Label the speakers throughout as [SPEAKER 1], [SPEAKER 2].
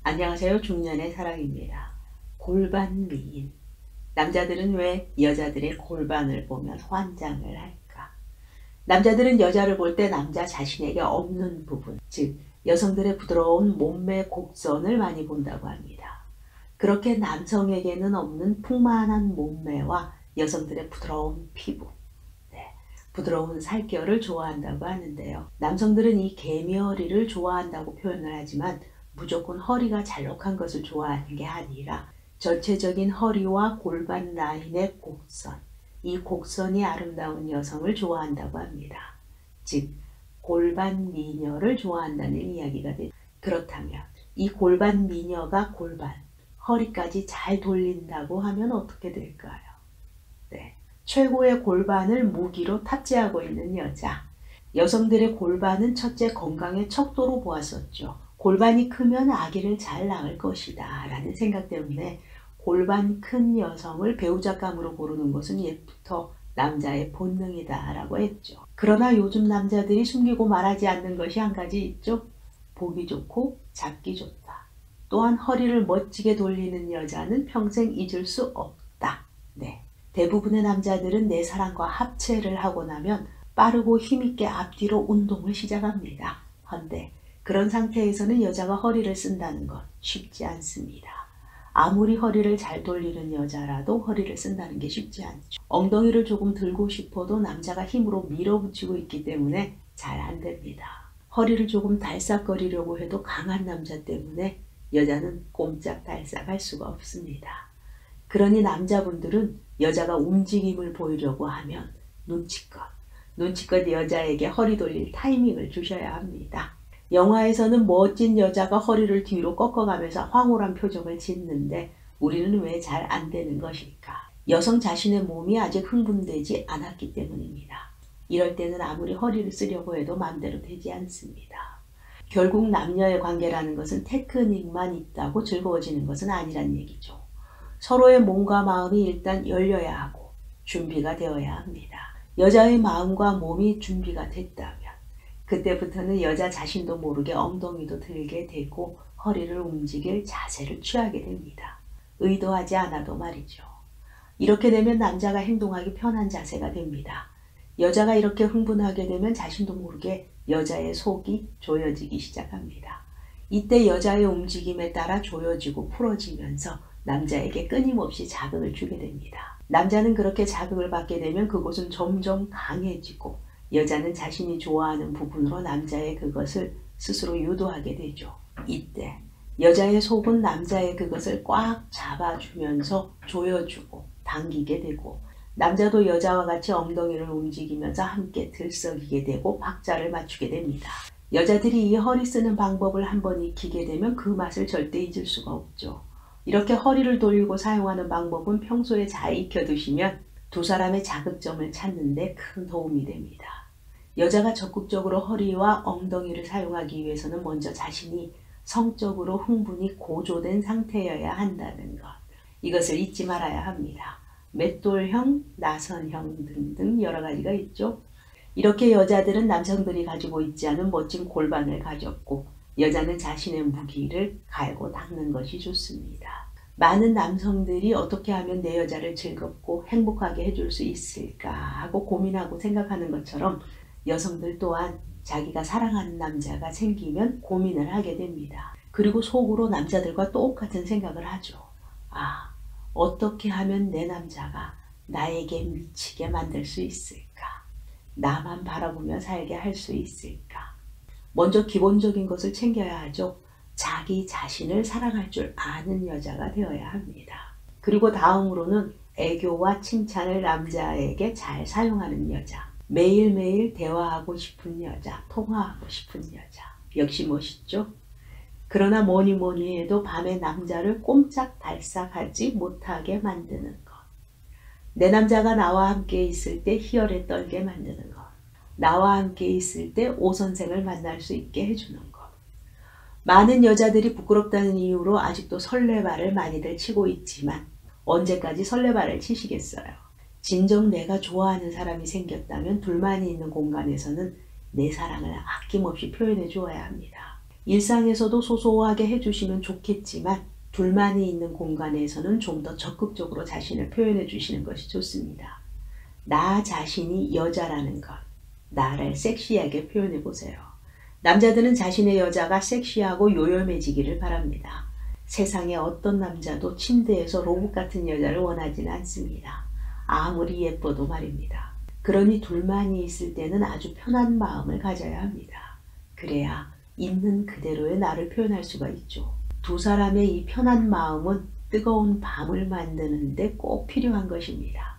[SPEAKER 1] 안녕하세요. 중년의 사랑입니다. 골반 미인. 남자들은 왜 여자들의 골반을 보면 환장을 할까? 남자들은 여자를 볼 때 남자 자신에게 없는 부분, 즉 여성들의 부드러운 몸매 곡선을 많이 본다고 합니다. 그렇게 남성에게는 없는 풍만한 몸매와 여성들의 부드러운 피부, 부드러운 살결을 좋아한다고 하는데요. 남성들은 이 개미허리를 좋아한다고 표현을 하지만 무조건 허리가 잘록한 것을 좋아하는 게 아니라 전체적인 허리와 골반 라인의 곡선, 이 곡선이 아름다운 여성을 좋아한다고 합니다. 즉 골반 미녀를 좋아한다는 이야기가 됩니다. 그렇다면 이 골반 미녀가 골반, 허리까지 잘 돌린다고 하면 어떻게 될까요? 최고의 골반을 무기로 탑재하고 있는 여자. 여성들의 골반은 첫째 건강의 척도로 보았었죠. 골반이 크면 아기를 잘 낳을 것이다 라는 생각 때문에 골반 큰 여성을 배우자감으로 고르는 것은 옛부터 남자의 본능이다 라고 했죠. 그러나 요즘 남자들이 숨기고 말하지 않는 것이 한 가지 있죠. 보기 좋고 잡기 좋다. 또한 허리를 멋지게 돌리는 여자는 평생 잊을 수 없다. 대부분의 남자들은 내 사랑과 합체를 하고 나면 빠르고 힘있게 앞뒤로 운동을 시작합니다. 헌데 그런 상태에서는 여자가 허리를 쓴다는 건 쉽지 않습니다. 아무리 허리를 잘 돌리는 여자라도 허리를 쓴다는 게 쉽지 않죠. 엉덩이를 조금 들고 싶어도 남자가 힘으로 밀어붙이고 있기 때문에 잘 안 됩니다. 허리를 조금 달싹거리려고 해도 강한 남자 때문에 여자는 꼼짝달싹 할 수가 없습니다. 그러니 남자분들은 여자가 움직임을 보이려고 하면 눈치껏 여자에게 허리 돌릴 타이밍을 주셔야 합니다. 영화에서는 멋진 여자가 허리를 뒤로 꺾어가면서 황홀한 표정을 짓는데 우리는 왜 잘 안 되는 것일까? 여성 자신의 몸이 아직 흥분되지 않았기 때문입니다. 이럴 때는 아무리 허리를 쓰려고 해도 마음대로 되지 않습니다. 결국 남녀의 관계라는 것은 테크닉만 있다고 즐거워지는 것은 아니란 얘기죠. 서로의 몸과 마음이 일단 열려야 하고 준비가 되어야 합니다. 여자의 마음과 몸이 준비가 됐다면 그때부터는 여자 자신도 모르게 엉덩이도 들게 되고 허리를 움직일 자세를 취하게 됩니다. 의도하지 않아도 말이죠. 이렇게 되면 남자가 행동하기 편한 자세가 됩니다. 여자가 이렇게 흥분하게 되면 자신도 모르게 여자의 속이 조여지기 시작합니다. 이때 여자의 움직임에 따라 조여지고 풀어지면서 남자에게 끊임없이 자극을 주게 됩니다. 남자는 그렇게 자극을 받게 되면 그곳은 점점 강해지고 여자는 자신이 좋아하는 부분으로 남자의 그것을 스스로 유도하게 되죠. 이때 여자의 속은 남자의 그것을 꽉 잡아주면서 조여주고 당기게 되고 남자도 여자와 같이 엉덩이를 움직이면서 함께 들썩이게 되고 박자를 맞추게 됩니다. 여자들이 이 허리 쓰는 방법을 한번 익히게 되면 그 맛을 절대 잊을 수가 없죠. 이렇게 허리를 돌리고 사용하는 방법은 평소에 잘 익혀두시면 두 사람의 자극점을 찾는 데 큰 도움이 됩니다. 여자가 적극적으로 허리와 엉덩이를 사용하기 위해서는 먼저 자신이 성적으로 흥분이 고조된 상태여야 한다는 것. 이것을 잊지 말아야 합니다. 맷돌형, 나선형 등등 여러 가지가 있죠. 이렇게 여자들은 남성들이 가지고 있지 않은 멋진 골반을 가졌고 여자는 자신의 무기를 갈고 닦는 것이 좋습니다. 많은 남성들이 어떻게 하면 내 여자를 즐겁고 행복하게 해줄 수 있을까 하고 고민하고 생각하는 것처럼 여성들 또한 자기가 사랑하는 남자가 생기면 고민을 하게 됩니다. 그리고 속으로 남자들과 똑같은 생각을 하죠. 어떻게 하면 내 남자가 나에게 미치게 만들 수 있을까? 나만 바라보며 살게 할 수 있을까? 먼저 기본적인 것을 챙겨야 하죠. 자기 자신을 사랑할 줄 아는 여자가 되어야 합니다. 그리고 다음으로는 애교와 칭찬을 남자에게 잘 사용하는 여자. 매일매일 대화하고 싶은 여자, 통화하고 싶은 여자. 역시 멋있죠? 그러나 뭐니 해도 밤에 남자를 꼼짝달싹하지 못하게 만드는 것. 내 남자가 나와 함께 있을 때 희열에 떨게 만드는 것. 나와 함께 있을 때 오선생을 만날 수 있게 해주는 것. 많은 여자들이 부끄럽다는 이유로 아직도 설레발을 많이들 치고 있지만 언제까지 설레발을 치시겠어요? 진정 내가 좋아하는 사람이 생겼다면 둘만이 있는 공간에서는 내 사랑을 아낌없이 표현해 주어야 합니다. 일상에서도 소소하게 해주시면 좋겠지만 둘만이 있는 공간에서는 좀 더 적극적으로 자신을 표현해 주시는 것이 좋습니다. 나 자신이 여자라는 것, 나를 섹시하게 표현해 보세요. 남자들은 자신의 여자가 섹시하고 요염해지기를 바랍니다. 세상에 어떤 남자도 침대에서 로봇 같은 여자를 원하지는 않습니다. 아무리 예뻐도 말입니다. 그러니 둘만이 있을 때는 아주 편한 마음을 가져야 합니다. 그래야 있는 그대로의 나를 표현할 수가 있죠. 두 사람의 이 편한 마음은 뜨거운 밤을 만드는데 꼭 필요한 것입니다.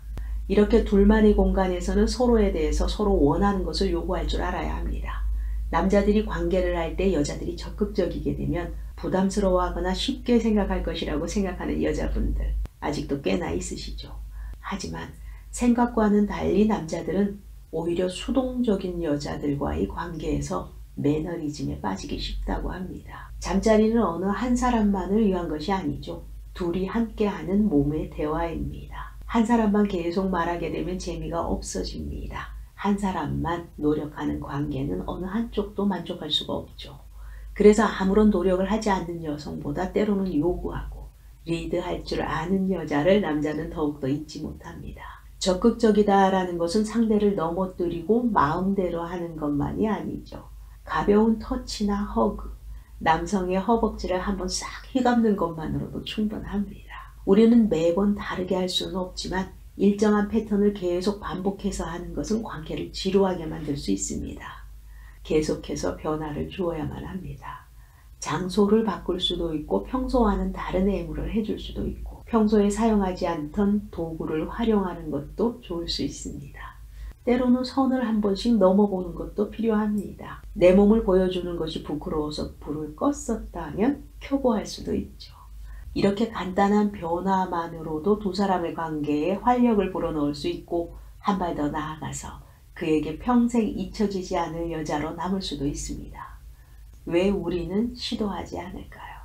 [SPEAKER 1] 이렇게 둘만의 공간에서는 서로에 대해서 서로 원하는 것을 요구할 줄 알아야 합니다. 남자들이 관계를 할 때 여자들이 적극적이게 되면 부담스러워하거나 쉽게 생각할 것이라고 생각하는 여자분들 아직도 꽤나 있으시죠. 하지만 생각과는 달리 남자들은 오히려 수동적인 여자들과의 관계에서 매너리즘에 빠지기 쉽다고 합니다. 잠자리는 어느 한 사람만을 위한 것이 아니죠. 둘이 함께하는 몸의 대화입니다. 한 사람만 계속 말하게 되면 재미가 없어집니다. 한 사람만 노력하는 관계는 어느 한쪽도 만족할 수가 없죠. 그래서 아무런 노력을 하지 않는 여성보다 때로는 요구하고 리드할 줄 아는 여자를 남자는 더욱더 잊지 못합니다. 적극적이다라는 것은 상대를 넘어뜨리고 마음대로 하는 것만이 아니죠. 가벼운 터치나 허그, 남성의 허벅지를 한번 싹 휘감는 것만으로도 충분합니다. 우리는 매번 다르게 할 수는 없지만 일정한 패턴을 계속 반복해서 하는 것은 관계를 지루하게 만들 수 있습니다. 계속해서 변화를 주어야만 합니다. 장소를 바꿀 수도 있고 평소와는 다른 애무를 해줄 수도 있고 평소에 사용하지 않던 도구를 활용하는 것도 좋을 수 있습니다. 때로는 선을 한 번씩 넘어보는 것도 필요합니다. 내 몸을 보여주는 것이 부끄러워서 불을 껐었다면 켜고 할 수도 있죠. 이렇게 간단한 변화만으로도 두 사람의 관계에 활력을 불어넣을 수 있고 한 발 더 나아가서 그에게 평생 잊혀지지 않을 여자로 남을 수도 있습니다. 왜 우리는 시도하지 않을까요?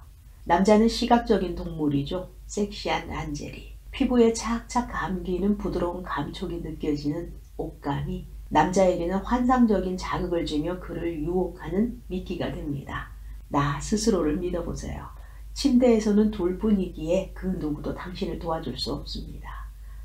[SPEAKER 1] 남자는 시각적인 동물이죠. 섹시한 안젤이. 피부에 착착 감기는 부드러운 감촉이 느껴지는 옷감이 남자에게는 환상적인 자극을 주며 그를 유혹하는 미끼가 됩니다. 나 스스로를 믿어보세요. 침대에서는 둘뿐이기에 그 누구도 당신을 도와줄 수 없습니다.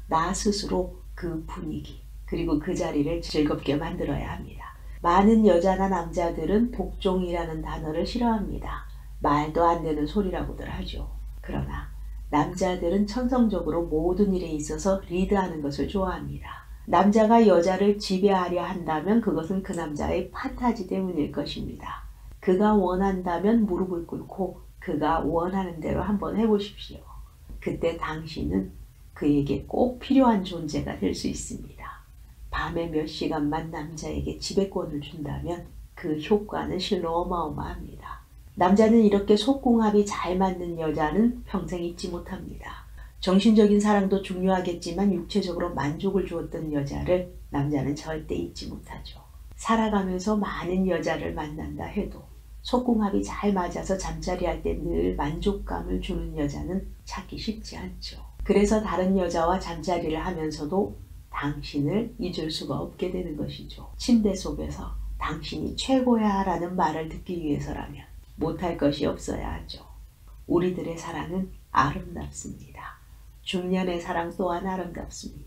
[SPEAKER 1] 나 스스로 그 분위기 그리고 그 자리를 즐겁게 만들어야 합니다. 많은 여자나 남자들은 복종이라는 단어를 싫어합니다. 말도 안 되는 소리라고들 하죠. 그러나 남자들은 천성적으로 모든 일에 있어서 리드하는 것을 좋아합니다. 남자가 여자를 지배하려 한다면 그것은 그 남자의 판타지 때문일 것입니다. 그가 원한다면 무릎을 꿇고 그가 원하는 대로 한번 해보십시오. 그때 당신은 그에게 꼭 필요한 존재가 될 수 있습니다. 밤에 몇 시간만 남자에게 지배권을 준다면 그 효과는 실로 어마어마합니다. 남자는 이렇게 속궁합이 잘 맞는 여자는 평생 잊지 못합니다. 정신적인 사랑도 중요하겠지만 육체적으로 만족을 주었던 여자를 남자는 절대 잊지 못하죠. 살아가면서 많은 여자를 만난다 해도 속궁합이 잘 맞아서 잠자리할 때 늘 만족감을 주는 여자는 찾기 쉽지 않죠. 그래서 다른 여자와 잠자리를 하면서도 당신을 잊을 수가 없게 되는 것이죠. 침대 속에서 당신이 최고야 라는 말을 듣기 위해서라면 못할 것이 없어야 하죠. 우리들의 사랑은 아름답습니다. 중년의 사랑 또한 아름답습니다.